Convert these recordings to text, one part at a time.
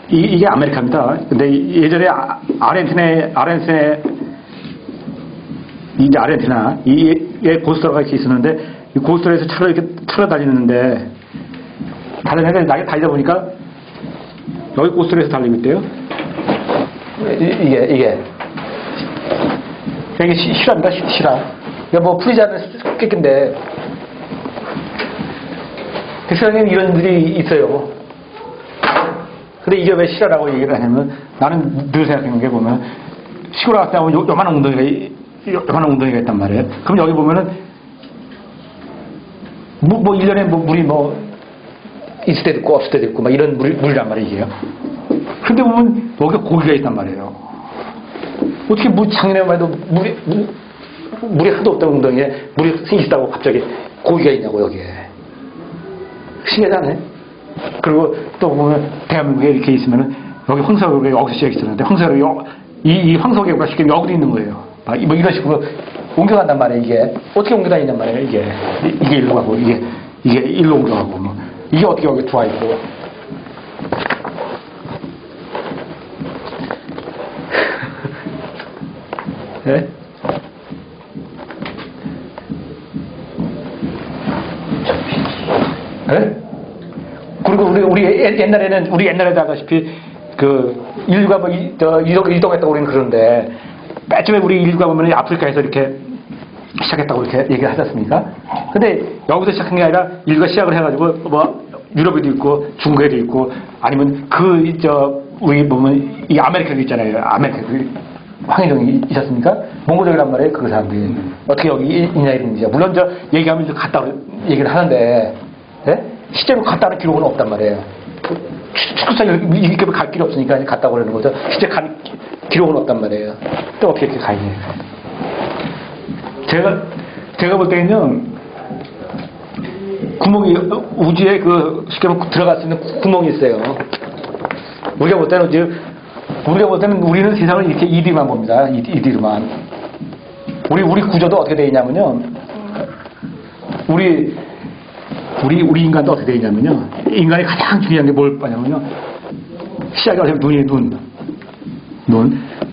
이게 아메리카입니다. 근데 예전에 아르헨티나에 이제 아르헨티나에 고스트로가 이렇게 있었는데 이 고스트로에서 차로 이렇게 다니는데 달리다 보니까 여기 고스트로에서 달리고 있대요. 이게 실화입니다. 실화. 이거 뭐 풀리지 않는 수수께끼인데 세상에는 이런 일이 있어요. 근데 이게 왜 실화라고 얘기를 하냐면 나는 늘 생각하는 게 보면 시골 갔다 오면 요만한 웅덩이가 있단 말이에요. 그럼 여기 보면은 뭐 1년에 물이 있을 때도 있고 없을 때도 있고 막 이런 물이란 말이에요. 이게요. 근데 보면 여기 고기가 있단 말이에요. 어떻게 작년에만 해도 물이 하도 없던 웅덩이에 물이 있다고 갑자기 고기가 있냐고 여기에. 신기하지 않아요? 그리고 또 보면 대한민국에 이렇게 있으면은 여기 황사계가 여기서 시작했었는데 이 황사계가 지금 여기도 있는 거예요. 뭐 이런 식으로 옮겨간단 말이에요. 이게 어떻게 옮겨다니냔 말이에요. 이게 일로 가고 이게 일로 옮겨가고 뭐 이게 어떻게 여기 들어와 있고. 네? 네? 그리고 우리 옛날에는 알다시피 인류가 이동했다고 우리는 그러는데 맨 처음에 우리 인류가 보면 아프리카에서 이렇게 시작했다고 이렇게 얘기를 하지 않습니까? 근데 여기서 시작한 게 아니라 인류가 시작을 해가지고 뭐 유럽에도 있고 중국에도 있고 아니면 우리 보면 이 아메리카도 있잖아요. 아메리카 황해종이 있었습니까? 몽고족이란 말이에요. 그 사람들이 어떻게 여기 있냐 이런 거죠. 물론 얘기하면 갔다고 얘기를 하는데 예? 실제로 갔다는 기록은 없단 말이에요. 축구장 이렇게 갈 길이 없으니까 갔다고 그러는 거죠. 실제 간 기록은 없단 말이에요. 또 어떻게 이렇게 가냐. 제가 볼 때는요, 구멍이, 우주에 쉽게 말하면 들어갈 수 있는 구멍이 있어요. 우리가 볼 때는 우리는 세상을 이렇게 이리만 봅니다. 이리로만. 우리 구조도 어떻게 되어 있냐면요. 우리 인간도 어떻게 되어 있냐면요. 인간이 가장 중요한 게 뭘 봐냐면요. 시작이 어떻게 눈이에요,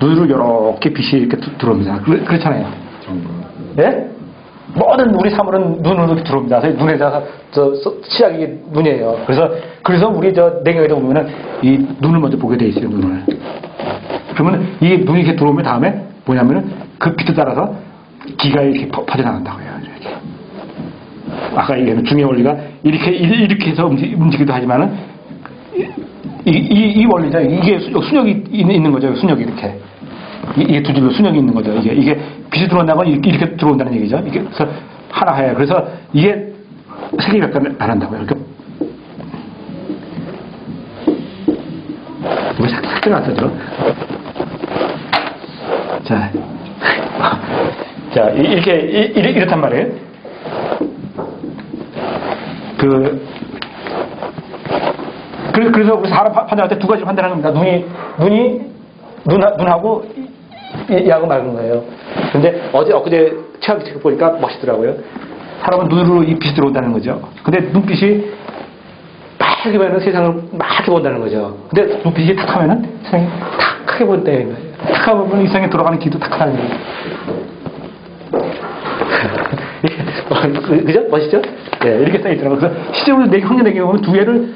눈으로 이렇게 빛이 이렇게 들어옵니다. 그렇잖아요. 예? 모든 우리 사물은 눈으로 들어옵니다. 눈에다가 시작이 눈이에요. 그래서 우리 냉경에도 보면은 이 눈을 먼저 보게 돼 있어요, 눈을. 그러면 이 눈이 이렇게 들어오면 다음에 뭐냐면은 그 빛에 따라서 기가 이렇게 퍼져나간다고요. 이렇게. 아까 얘기한 중의 원리가 이렇게 해서 움직이기도 하지만은 이 원리죠. 이게 순역이 있는 거죠. 순역이 이렇게. 이게 두 줄로 순역이 있는 거죠. 이게 빛이 들어온다는 건 이렇게 들어온다는 얘기죠. 이게 그래서 하나하야. 그래서 이게 세계백과는 안 한다고요. 이렇게. 이거 싹 들어갔죠. 자, 이렇단 말이에요. 그래서 우리 사람 판단할 때 두 가지로 판단하는 겁니다. 눈하고 이하고 맑은 거예요. 근데 엊그제 최악의 책 보니까 멋있더라고요. 사람은 눈으로 이 빛이 들어온다는 거죠. 근데 눈빛이 빨갛게 보면 세상을 맑게 본다는 거죠. 근데 눈빛이 탁하면은 세상이 탁하게 본다는 거예요. 탁하게 보면 이 세상에 돌아가는 길도 탁하다는 거예요. 그죠? 멋있죠? 네, 이렇게 써있더라고요. 그래서 실제로 형제 경우는 두 개를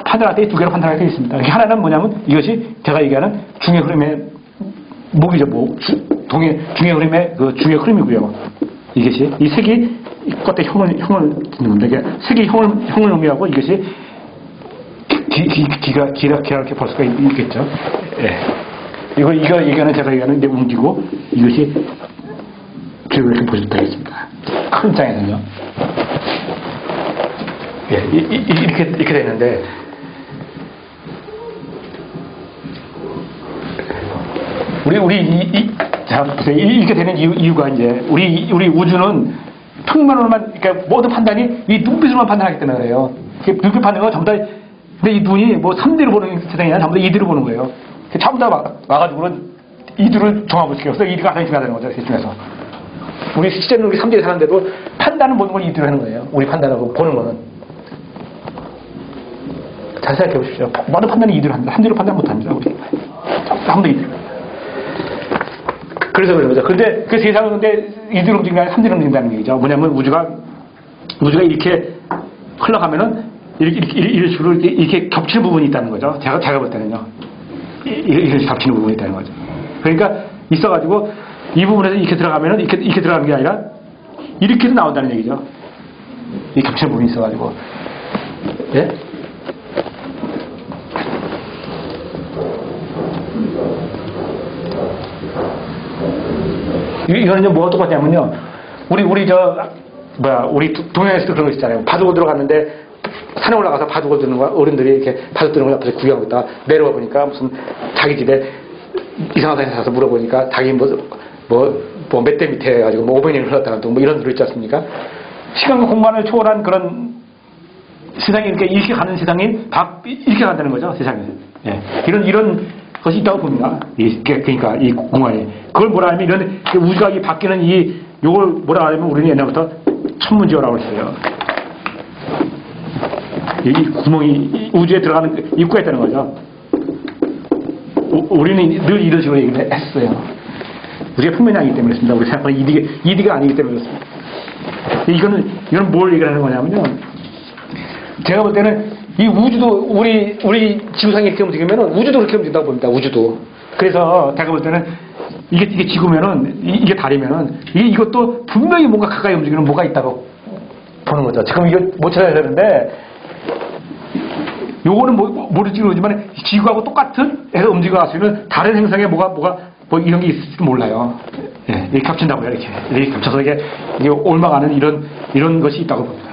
판단할 때 두 개로 판단할 때 있습니다. 하나는 뭐냐면 이것이 제가 얘기하는 중의 흐름의 목이죠, 목. 중의 흐름의 중의 흐름이고요. 이것이 이 색이 겉에 형을 듣는 건데 이게 색이 형을 의미하고 이것이 기가 이렇게 볼 수가 있겠죠. 예. 이거 얘기하는 제가 얘기하는 이제 웅기고 이것이 뒤로 이렇게 보셨다 했습니다. 큰 장에는요. 예, 이렇게 되는데 자, 보세요. 이렇게 되는 이유가 이제 우리 우주는 평면으로만 그러니까 모든 판단이 이 눈빛으로만 판단하기 때문에 그래요. 눈빛 판단은 전부 다 근데 이 눈이 뭐 3D로 보는 세상이 아니라 전부 다 2D로 보는 거예요. 전부 다 와가지고는 2D를 종합을 시켜서 2D가 가장 중요하다는 거죠. 그 중에서. 우리 실제는 우리 3D에 사는데도 판단을 모든 걸 2D로 하는 거예요. 우리 판단하고 보는 거는. 잘 생각해 보십시오. 모든 판단은 이대로 합니다. 한 대로 판단 못 합니다. 우리. 한대 이대로. 그래서 그런 거죠. 근데 그 세상은 근데 이대로 움직이는 게 아니라 한 대로 움직인다는 얘기죠. 뭐냐면 우주가 이렇게 흘러가면은 이런 식으로 이렇게 겹치는 부분이 있다는 거죠. 제가 볼 때는요. 이런 식으로 겹치는 부분이 있다는 거죠. 그러니까 있어가지고 이 부분에서 이렇게 들어가면은 이렇게 들어가는 게 아니라 이렇게도 나온다는 얘기죠. 이 겹치는 부분이 있어가지고. 예? 이거는 뭐가 똑같냐면요. 우리 동양에서도 그런 거 있잖아요. 바둑을 들어갔는데 산에 올라가서 바둑을 드는 거야. 어른들이 이렇게 바둑 드는 걸 앞에서 구경하고 있다가 내려와 보니까 무슨 자기 집에 이상한 사람이 가서 물어보니까 자기 몇 대 밑에 해가지고 500년이 흘렀다는 뭐 이런 소리 있지 않습니까? 시간과 공간을 초월한 그런 세상이 이렇게 가는 세상이 이렇게 간다는 거죠, 세상에. 예. 이런 것이 있다고 봅니다. 그러니까 이 공간이. 그걸 뭐라 하면 이런 우주가 바뀌는 요걸 뭐라 하면 우리는 옛날부터 천문지어라고 했어요. 이 구멍이 우주에 들어가는 입구가 있다는 거죠. 우리는 늘 이런 식으로 얘기를 했어요. 우리가 평면이 아니기 때문에 그렇습니다. 우리 생각하는 이디가 아니기 때문에 그렇습니다. 이거는 뭘 얘기를 하는 거냐면요. 제가 볼 때는 이 우주도 우리 지구상이 이렇게 움직이면 우주도 그렇게 움직인다고 봅니다. 우주도. 그래서 제가 볼 때는 이게 지구면은 이게 달이면은 이것도 분명히 뭔가 가까이 움직이는 뭐가 있다고 보는 거죠. 지금 이거 못 찾아야 되는데 요거는 모를지 모르지만 지구하고 똑같은 해서 움직여 가시면 다른 행성에 뭐가 이런 게 있을지 몰라요. 예, 이렇게 겹친다고요. 이렇게 겹쳐서 이게 올라가는 이런 것이 있다고 봅니다.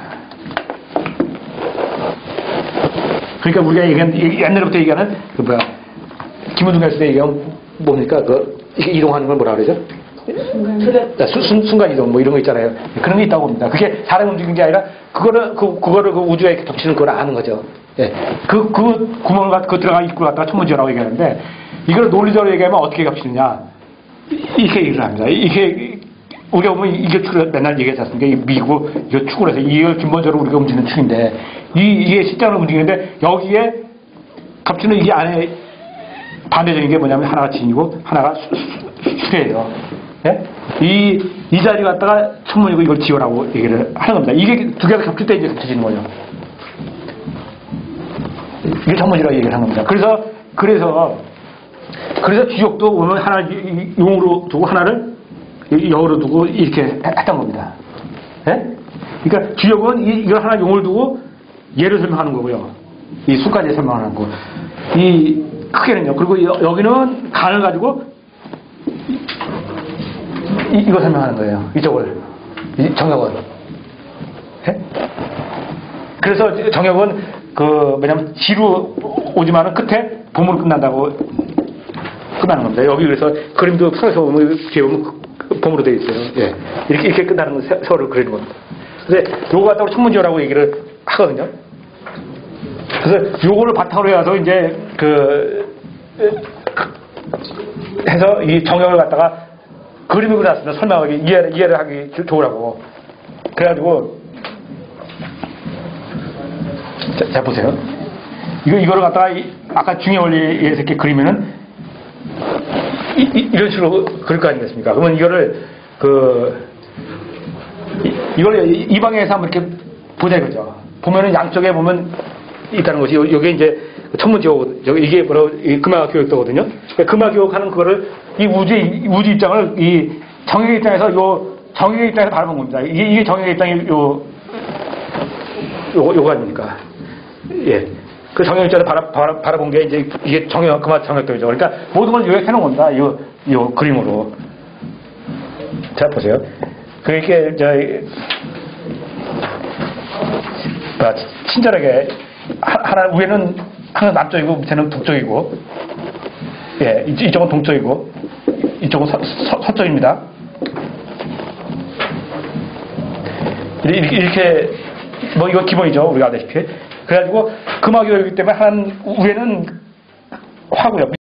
그러니까 우리가 옛날부터 얘기하는 김원중 교수 얘기하면 뭡니까? 이렇게 이동하는 걸 뭐라 그러죠? 순간 이동 이런 거 있잖아요. 그런 게 있다고 봅니다. 그게 사람 움직이는 게 아니라 그거를 그 우주에 이렇게 겹치는 걸 아는 거죠. 예. 그 구멍을 들어가 입구를 갖다가 천문지어라고 얘기하는데 이걸 논리적으로 얘기하면 어떻게 겹치느냐? 이렇게 얘기를 합니다. 이게 우리가 보면 이게 축을 맨날 얘기하지 않습니까? 이 미고 이거 축을 해서 이걸 근본적으로 우리가 움직이는 축인데 이게 실제로 움직이는데 여기에 겹치는 이게 안에 반대적인 게 뭐냐면 하나가 진이고 하나가 수예요. 예? 이 자리 갖다가 천문이고 이걸 지어라고 얘기를 하는 겁니다. 이게 두 개가 겹칠 때 이제 겹쳐지는 거죠. 이게 천문이라고 얘기를 하는 겁니다. 그래서 주역도 보면 하나를 용으로 두고 하나를 여우로 두고 이렇게 했던 겁니다. 예? 그러니까 주역은 이걸 하나 용을 두고 얘를 설명하는 거고요. 이 수까지 설명하는 거. 이 크게는요. 그리고 여기는 간을 가지고 이거 설명하는 거예요. 이쪽을. 정역은. 예? 그래서 정역은 뭐냐면 지루 오지만은 끝에 봄으로 끝난다고 끝나는 겁니다. 여기 그래서 그림도 서서 보면 뒤에 보면 봄으로 되어 있어요. 예. 이렇게 끝나는 건 서로 그리는 겁니다. 근데 요거 갖다가 천문지어라고 얘기를 하거든요. 그래서 요거를 바탕으로 해서 이제 해서 이 정역을 갖다가 그림을 그려놨습니다. 설명하기 이해를 하기 좋으라고. 그래가지고 자 보세요. 이거를 갖다가 아까 중의 원리에서 이렇게 그리면은 이런 식으로 그릴 거 아니겠습니까? 그러면 이거를 이 방향에서 한번 이렇게 보자 이거죠. 보면은 양쪽에 보면 있다는 것이 여기 이제 천문지어 이게 금화 교육도거든요. 금화 교육하는 그거를 이 우주 입장을 이 정역의 입장에서 정역의 입장에서 바라본 겁니다. 이게 정역의 입장이 요거 아닙니까? 예. 그 정역 입장에서 바라본 게 이제 이게 금화 정역도죠. 그러니까 모든 걸 요약해 놓은 겁니다. 요 그림으로. 자 보세요. 그러니까 친절하게 하나 위에는 항상 남쪽이고 밑에는 북쪽이고, 예, 이쪽은 동쪽이고 이쪽은 서쪽입니다. 이렇게 이거 기본이죠. 우리가 아다시피. 그래가지고 금화교이기 때문에 위에는 화고요.